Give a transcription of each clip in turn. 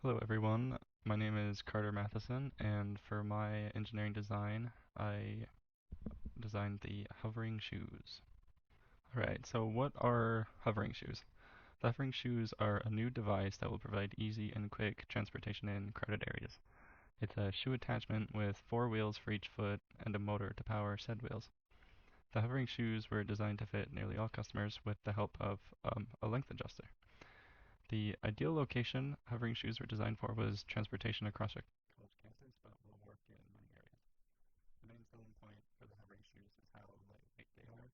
Hello everyone, my name is Carter Matheson, and for my engineering design, I designed the hovering shoes. Alright, so what are hovering shoes? The hovering shoes are a new device that will provide easy and quick transportation in crowded areas. It's a shoe attachment with four wheels for each foot and a motor to power said wheels. The hovering shoes were designed to fit nearly all customers with the help of a length adjuster. The ideal location hovering shoes were designed for was transportation across a college campus, but will work in many areas. The main selling point for the hovering shoes is how lightweight they are.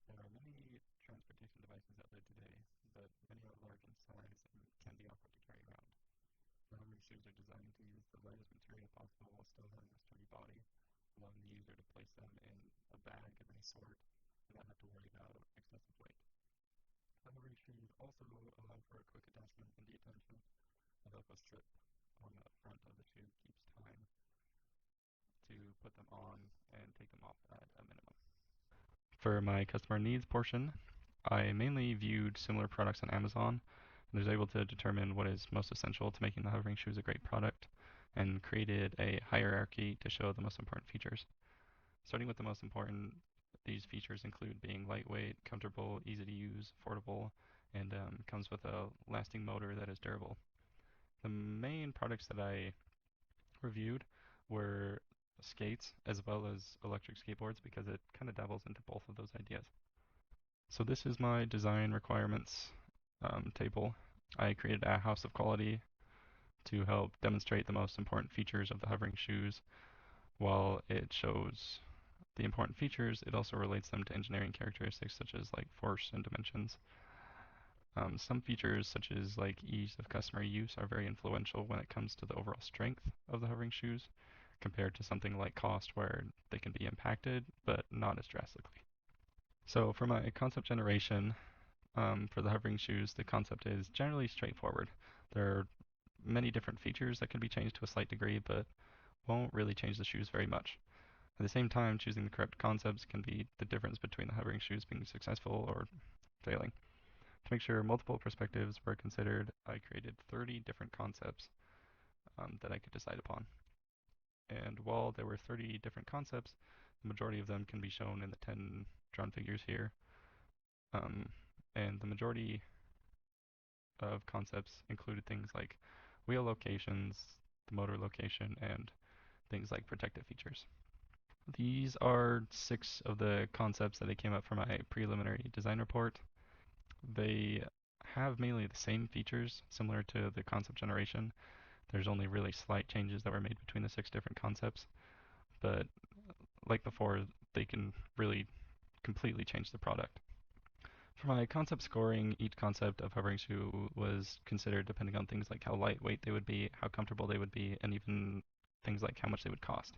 There are many transportation devices out there today, but many are large in size and can be awkward to carry around. The hovering shoes are designed to use the lightest material possible while still having a sturdy body, allowing the user to place them in a bag of any sort and not have to worry about excessive weight. Hovering shoes also allow for a quick attachment and deattention. A Velcro strip on the front of the shoe keeps time to put them on and take them off at a minimum. For my customer needs portion, I mainly viewed similar products on Amazon and was able to determine what is most essential to making the hovering shoes a great product and created a hierarchy to show the most important features. Starting with the most important, these features include being lightweight, comfortable, easy to use, affordable, and comes with a lasting motor that is durable. The main products that I reviewed were skates as well as electric skateboards because it kind of dabbles into both of those ideas. So this is my design requirements table. I created a house of quality to help demonstrate the most important features of the hovering shoes. While it shows the important features, it also relates them to engineering characteristics such as like force and dimensions. Some features such as like ease of customer use are very influential when it comes to the overall strength of the hovering shoes compared to something like cost where they can be impacted but not as drastically. So for my concept generation, for the hovering shoes, the concept is generally straightforward. There are many different features that can be changed to a slight degree, but won't really change the shoes very much. At the same time, choosing the correct concepts can be the difference between the hovering shoes being successful or failing. To make sure multiple perspectives were considered, I created 30 different concepts that I could decide upon. And while there were 30 different concepts, the majority of them can be shown in the 10 drawn figures here. Um, and the majority of concepts included things like wheel locations, the motor location, and things like protective features. These are 6 of the concepts that I came up from my preliminary design report. They have mainly the same features similar to the concept generation. There's only really slight changes that were made between the 6 different concepts, but like before, they can really completely change the product. For my concept scoring, each concept of hovering shoe was considered depending on things like how lightweight they would be, how comfortable they would be, and even things like how much they would cost.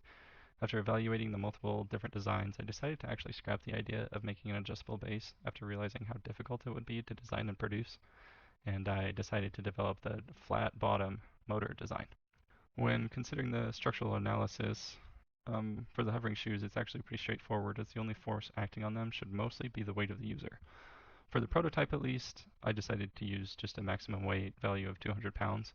After evaluating the multiple different designs, I decided to actually scrap the idea of making an adjustable base after realizing how difficult it would be to design and produce, and I decided to develop the flat bottom motor design. When considering the structural analysis for the hovering shoes, it's actually pretty straightforward as the only force acting on them should mostly be the weight of the user. For the prototype at least, I decided to use just a maximum weight value of 200 pounds.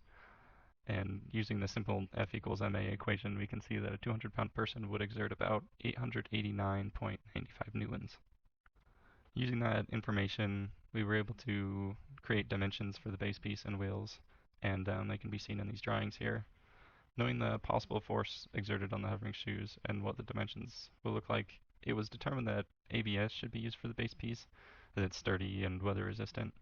And using the simple F equals ma equation, we can see that a 200-pound person would exert about 889.95 newtons. Using that information, we were able to create dimensions for the base piece and wheels, and they can be seen in these drawings here. Knowing the possible force exerted on the hovering shoes and what the dimensions will look like, it was determined that ABS should be used for the base piece, as it's sturdy and weather resistant.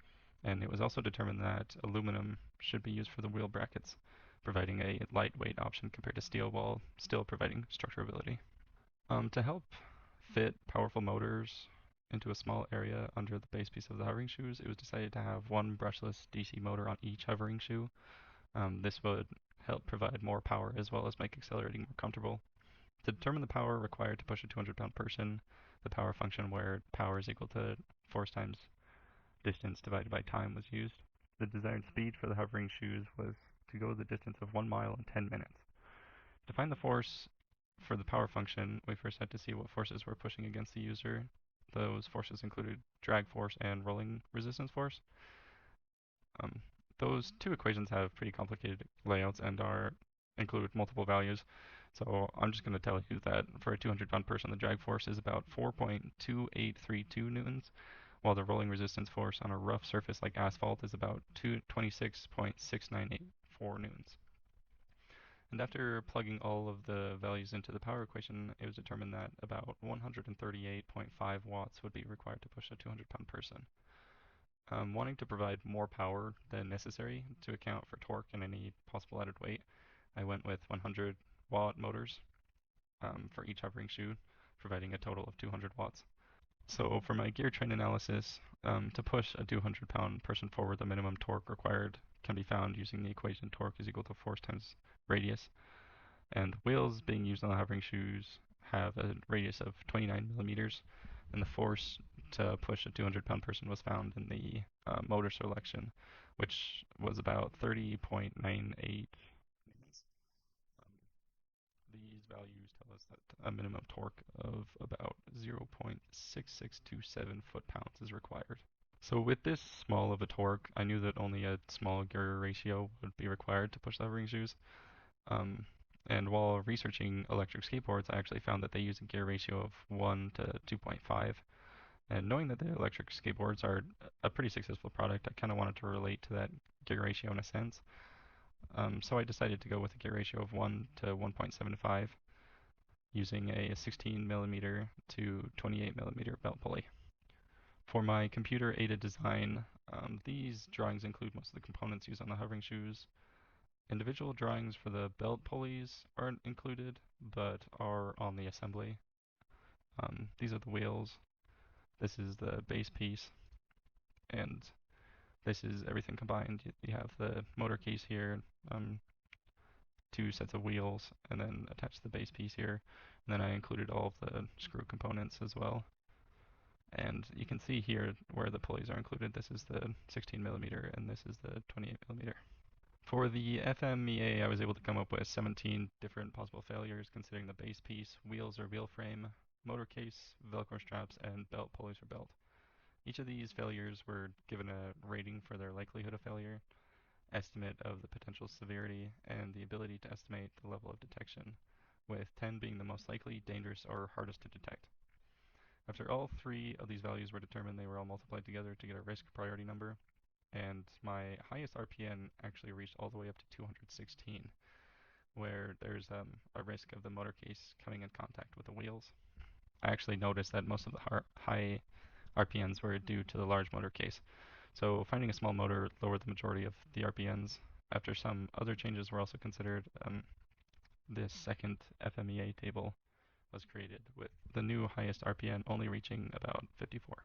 And it was also determined that aluminum should be used for the wheel brackets, providing a lightweight option compared to steel while still providing structurability. To help fit powerful motors into a small area under the base piece of the hovering shoes, it was decided to have one brushless DC motor on each hovering shoe. This would help provide more power as well as make accelerating more comfortable. To determine the power required to push a 200-pound person, the power function where power is equal to force times distance divided by time was used. The desired speed for the hovering shoes was to go the distance of 1 mile in 10 minutes. To find the force for the power function, we first had to see what forces were pushing against the user. Those forces included drag force and rolling resistance force. Um, those two equations have pretty complicated layouts and are include multiple values. So I'm just going to tell you that for a 200-pound person, the drag force is about 4.2832 newtons, while the rolling resistance force on a rough surface like asphalt is about 26.6984 newtons. And after plugging all of the values into the power equation, it was determined that about 138.5 watts would be required to push a 200-pound person. Wanting to provide more power than necessary to account for torque and any possible added weight, I went with 100-watt motors for each hovering shoe, providing a total of 200 watts. So for my gear train analysis, to push a 200-pound person forward, the minimum torque required can be found using the equation torque is equal to force times radius. And wheels being used on the hovering shoes have a radius of 29 millimeters, and the force to push a 200-pound person was found in the motor selection, which was about 30.98. These values tell us that a minimum torque of about 0.6627 foot-pounds is required. So with this small of a torque, I knew that only a small gear ratio would be required to push the hovering shoes. Um, and while researching electric skateboards, I actually found that they use a gear ratio of 1 to 2.5. And knowing that the electric skateboards are a pretty successful product, I kind of wanted to relate to that gear ratio in a sense. So I decided to go with a gear ratio of 1 to 1.75 using a 16 millimeter to 28 millimeter belt pulley. For my computer aided design, these drawings include most of the components used on the hovering shoes. Individual drawings for the belt pulleys aren't included, but are on the assembly. These are the wheels. This is the base piece, and this is everything combined. You have the motor case here, two sets of wheels, and then attached the base piece here. And then I included all of the screw components as well. And you can see here where the pulleys are included. This is the 16 millimeter, and this is the 28 millimeter. For the FMEA, I was able to come up with 17 different possible failures considering the base piece, wheels or wheel frame, motor case, Velcro straps, and belt pulleys or belt. Each of these failures were given a rating for their likelihood of failure, estimate of the potential severity, and the ability to estimate the level of detection, with 10 being the most likely, dangerous, or hardest to detect. After all three of these values were determined, they were all multiplied together to get a risk priority number, and my highest RPN actually reached all the way up to 216, where there's a risk of the motor case coming in contact with the wheels. I actually noticed that most of the high RPNs were due to the large motor case. So finding a small motor lowered the majority of the RPNs. After some other changes were also considered, this second FMEA table was created with the new highest RPN only reaching about 54.